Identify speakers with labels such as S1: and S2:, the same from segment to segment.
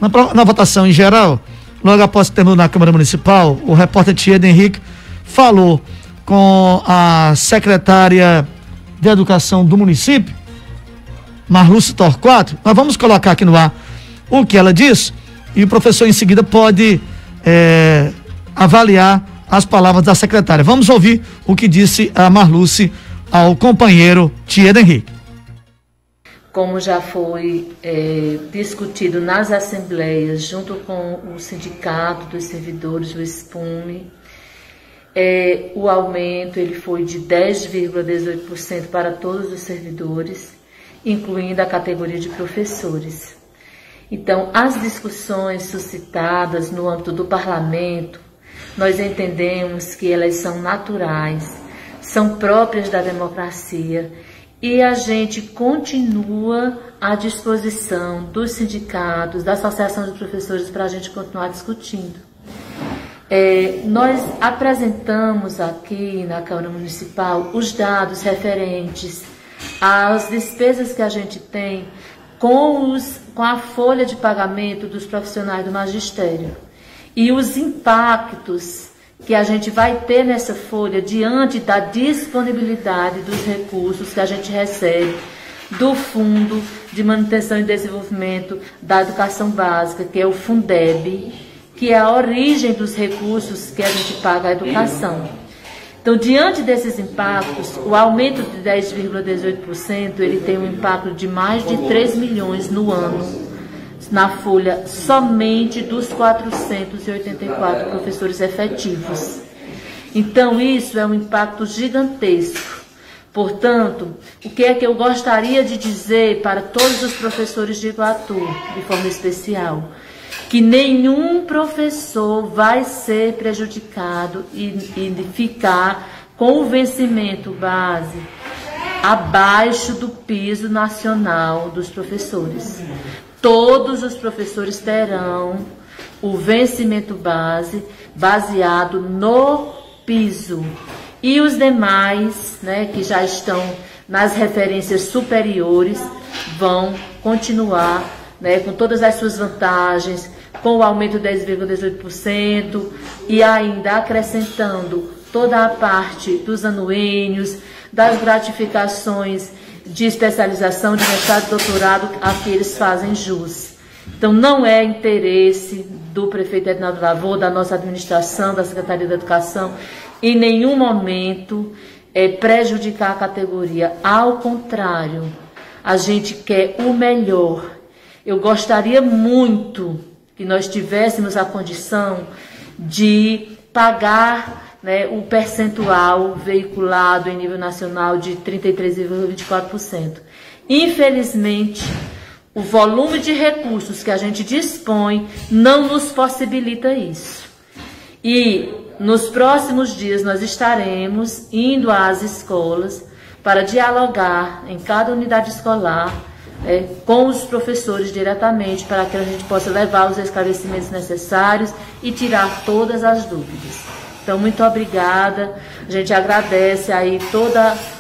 S1: Na votação em geral, logo após que terminou na Câmara Municipal, o repórter Tieda Henrique falou com a secretária de Educação do município, Marluce Torquato. Nós vamos colocar aqui no ar o que ela disse e o professor em seguida pode avaliar as palavras da secretária. Vamos ouvir o que disse a Marluce ao companheiro Tieda Henrique.
S2: Como já foi discutido nas assembleias, junto com o Sindicato dos Servidores, o SPUME, o aumento ele foi de 10,18% para todos os servidores, incluindo a categoria de professores. Então, as discussões suscitadas no âmbito do parlamento, nós entendemos que elas são naturais, são próprias da democracia, e a gente continua à disposição dos sindicatos, da Associação de Professores, para a gente continuar discutindo. Nós apresentamos aqui na Câmara Municipal os dados referentes às despesas que a gente tem com a folha de pagamento dos profissionais do magistério e os impactos que a gente vai ter nessa folha diante da disponibilidade dos recursos que a gente recebe do Fundo de Manutenção e Desenvolvimento da Educação Básica, que é o Fundeb, que é a origem dos recursos que a gente paga à educação. Então, diante desses impactos, o aumento de 10,18%, ele tem um impacto de mais de 3 milhões no ano, na folha somente dos 484 professores efetivos. Então, isso é um impacto gigantesco. Portanto, o que é que eu gostaria de dizer para todos os professores de Iguatu, de forma especial? Que nenhum professor vai ser prejudicado e ficar com o vencimento base abaixo do piso nacional dos professores. Todos os professores terão o vencimento base baseado no piso. E os demais, que já estão nas referências superiores, vão continuar, com todas as suas vantagens, com o aumento de 10,18% e ainda acrescentando toda a parte dos anuênios, das gratificações de especialização, de mestrado e doutorado a que eles fazem jus. Então, não é interesse do prefeito Edinaldo Lavor, da nossa administração, da Secretaria da Educação, em nenhum momento prejudicar a categoria. Ao contrário, a gente quer o melhor. Eu gostaria muito que nós tivéssemos a condição de pagar o percentual veiculado em nível nacional de 33,24%. Infelizmente, o volume de recursos que a gente dispõe não nos possibilita isso. E nos próximos dias nós estaremos indo às escolas para dialogar em cada unidade escolar com os professores diretamente, para que a gente possa levar os esclarecimentos necessários e tirar todas as dúvidas. Então, muito obrigada, a gente agradece aí todo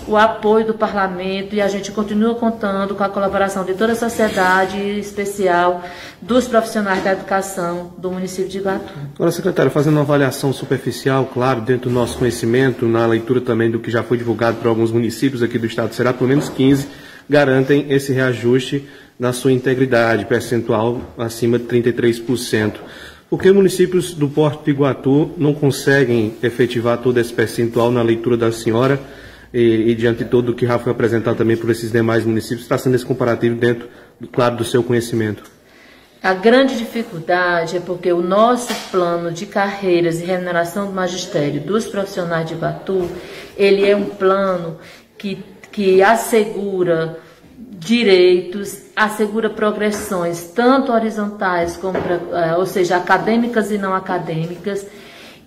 S2: o apoio do parlamento e a gente continua contando com a colaboração de toda a sociedade, em especial dos profissionais da educação do município de Iguatu.
S3: Agora, secretário, fazendo uma avaliação superficial, claro, dentro do nosso conhecimento, na leitura também do que já foi divulgado por alguns municípios aqui do estado do Ceará, pelo menos 15 garantem esse reajuste na sua integridade, percentual acima de 33%. Por que municípios do Porto de Iguatu não conseguem efetivar todo esse percentual na leitura da senhora e diante de tudo o que já foi apresentado também por esses demais municípios, está sendo esse comparativo dentro, claro, do seu conhecimento?
S2: A grande dificuldade é porque o nosso plano de carreiras e remuneração do magistério dos profissionais de Iguatu, ele é um plano que assegura direitos, assegura progressões tanto horizontais como, ou seja, acadêmicas e não acadêmicas,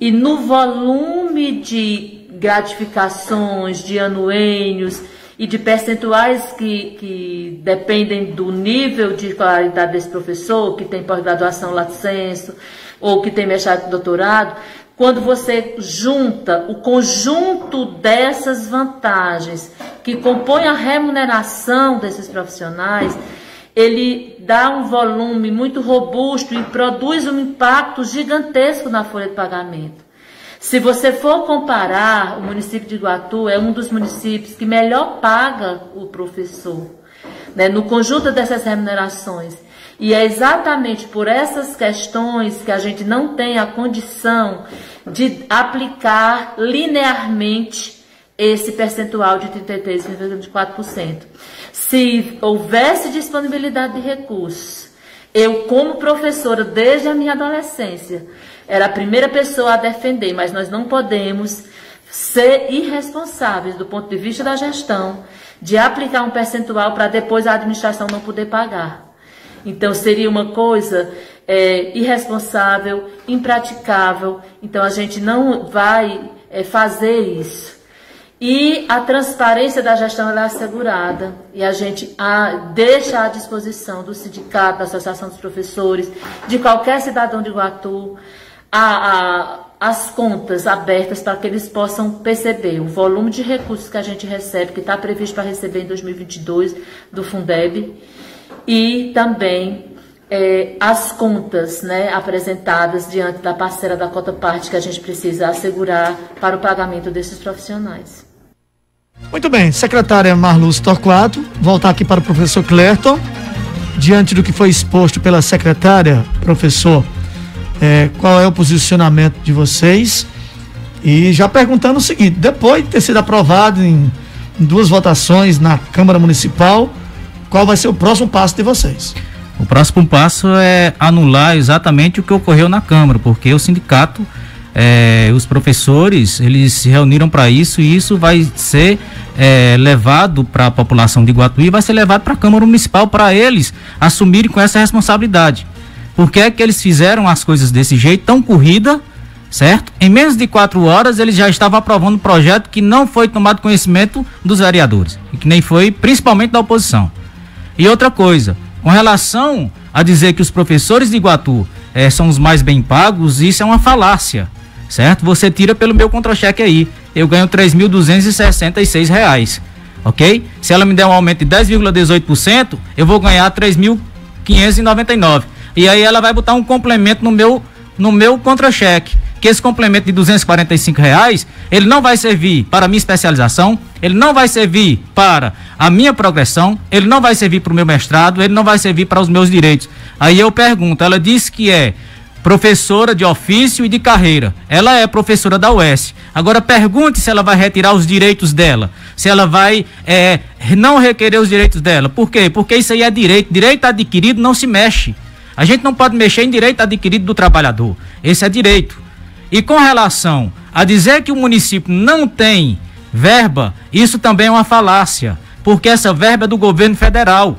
S2: e no volume de gratificações, de anuênios e de percentuais que dependem do nível de qualidade desse professor, que tem pós-graduação lato sensu, ou que tem mestrado e doutorado. Quando você junta o conjunto dessas vantagens que compõem a remuneração desses profissionais, ele dá um volume muito robusto e produz um impacto gigantesco na folha de pagamento. Se você for comparar, o município de Iguatu é um dos municípios que melhor paga o professor, né, no conjunto dessas remunerações. E é exatamente por essas questões que a gente não tem a condição de aplicar linearmente esse percentual de 33,24%. Se houvesse disponibilidade de recursos, eu, como professora, desde a minha adolescência, era a primeira pessoa a defender, mas nós não podemos ser irresponsáveis do ponto de vista da gestão de aplicar um percentual para depois a administração não poder pagar. Então, seria uma coisa irresponsável, impraticável. Então, a gente não vai fazer isso. E a transparência da gestão ela é assegurada. E a gente deixa à disposição do sindicato, da Associação dos Professores, de qualquer cidadão de Iguatu, as contas abertas para que eles possam perceber o volume de recursos que a gente recebe, que está previsto para receber em 2022 do Fundeb, e também as contas, né, apresentadas diante da parcela da cota parte que a gente precisa assegurar para o pagamento desses profissionais.
S1: Muito bem, secretária Marluz Torquato, voltar aqui para o professor Clerton, diante do que foi exposto pela secretária, professor, qual é o posicionamento de vocês? E já perguntando o seguinte, depois de ter sido aprovado em 2 votações na Câmara Municipal, qual vai ser o próximo passo de vocês?
S4: O próximo passo é anular exatamente o que ocorreu na Câmara, porque o sindicato, os professores, eles se reuniram para isso, e isso vai ser levado para a população de Iguatu e vai ser levado para a Câmara Municipal para eles assumirem com essa responsabilidade. Por que é que eles fizeram as coisas desse jeito, tão corrida, certo? Em menos de 4 horas eles já estavam aprovando um projeto que não foi tomado conhecimento dos vereadores, e que nem foi, principalmente da oposição. E outra coisa, com relação a dizer que os professores de Iguatu são os mais bem pagos, isso é uma falácia, certo? Você tira pelo meu contra-cheque aí, eu ganho R$3.266, ok? Se ela me der um aumento de 10,18%, eu vou ganhar R$3.599. E aí ela vai botar um complemento no meu contra-cheque, que esse complemento de R$245, ele não vai servir para a minha especialização, ele não vai servir para a minha progressão, ele não vai servir para o meu mestrado, ele não vai servir para os meus direitos. Aí eu pergunto, ela disse que é professora de ofício e de carreira, ela é professora da UES. Agora pergunte se ela vai retirar os direitos dela, se ela vai não requerer os direitos dela. Por quê? Porque isso aí é direito adquirido não se mexe. A gente não pode mexer em direito adquirido do trabalhador, esse é direito. E com relação a dizer que o município não tem verba, isso também é uma falácia, porque essa verba é do governo federal.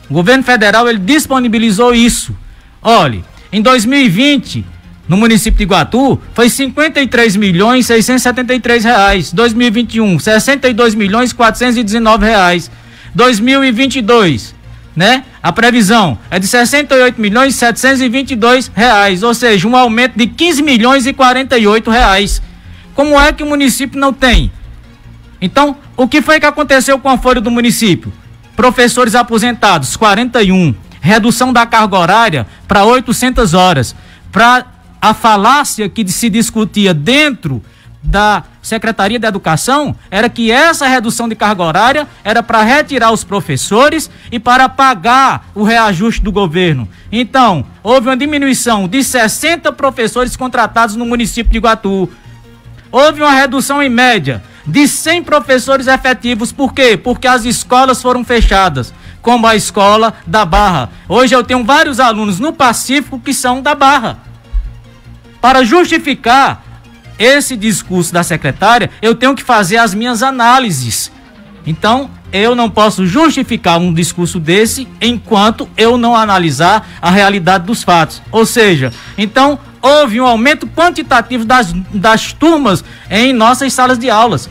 S4: O governo federal, ele disponibilizou isso. Olhe, em 2020, no município de Iguatu, foi R$53.673. 2021, R$62.419. 2022, né? A previsão é de R$68.722, ou seja, um aumento de R$15.048. Como é que o município não tem? Então, o que foi que aconteceu com a folha do município? Professores aposentados, 41. Redução da carga horária para 800 horas. Para a falácia que se discutia dentro da Secretaria de Educação, era que essa redução de carga horária era para retirar os professores e para pagar o reajuste do governo. Então, houve uma diminuição de 60 professores contratados no município de Iguatu. Houve uma redução em média de 100 professores efetivos. Por quê? Porque as escolas foram fechadas, como a escola da Barra. Hoje eu tenho vários alunos no Pacífico que são da Barra. Para justificar esse discurso da secretária, eu tenho que fazer as minhas análises. Então, eu não posso justificar um discurso desse enquanto eu não analisar a realidade dos fatos. Ou seja, então, houve um aumento quantitativo das turmas em nossas salas de aulas.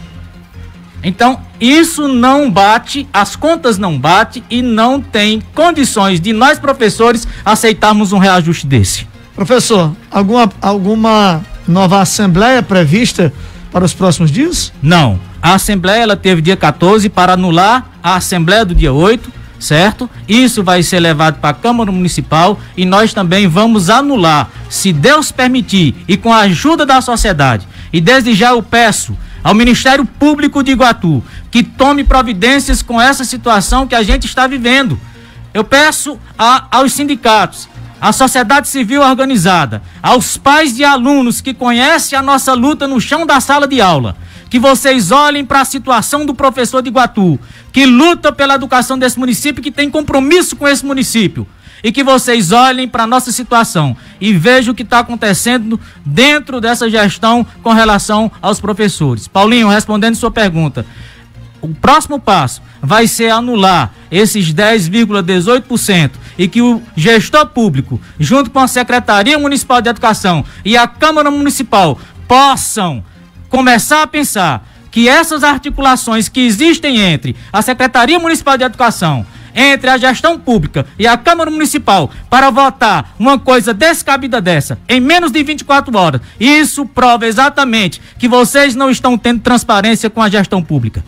S4: Então, isso não bate, as contas não batem e não tem condições de nós, professores, aceitarmos um reajuste desse.
S1: Professor, alguma nova assembleia prevista para os próximos dias?
S4: Não. A assembleia ela teve dia 14 para anular a assembleia do dia 8, certo? Isso vai ser levado para a Câmara Municipal e nós também vamos anular, se Deus permitir, e com a ajuda da sociedade. E desde já eu peço ao Ministério Público de Iguatu que tome providências com essa situação que a gente está vivendo. Eu peço aos sindicatos, à sociedade civil organizada, aos pais de alunos que conhecem a nossa luta no chão da sala de aula, que vocês olhem para a situação do professor de Iguatu, que luta pela educação desse município, que tem compromisso com esse município, e que vocês olhem para a nossa situação e vejam o que está acontecendo dentro dessa gestão com relação aos professores. Paulinho, respondendo sua pergunta, o próximo passo vai ser anular esses 10,18% e que o gestor público, junto com a Secretaria Municipal de Educação e a Câmara Municipal, possam começar a pensar que essas articulações que existem entre a Secretaria Municipal de Educação, entre a gestão pública e a Câmara Municipal para votar uma coisa descabida dessa em menos de 24 horas, isso prova exatamente que vocês não estão tendo transparência com a gestão pública.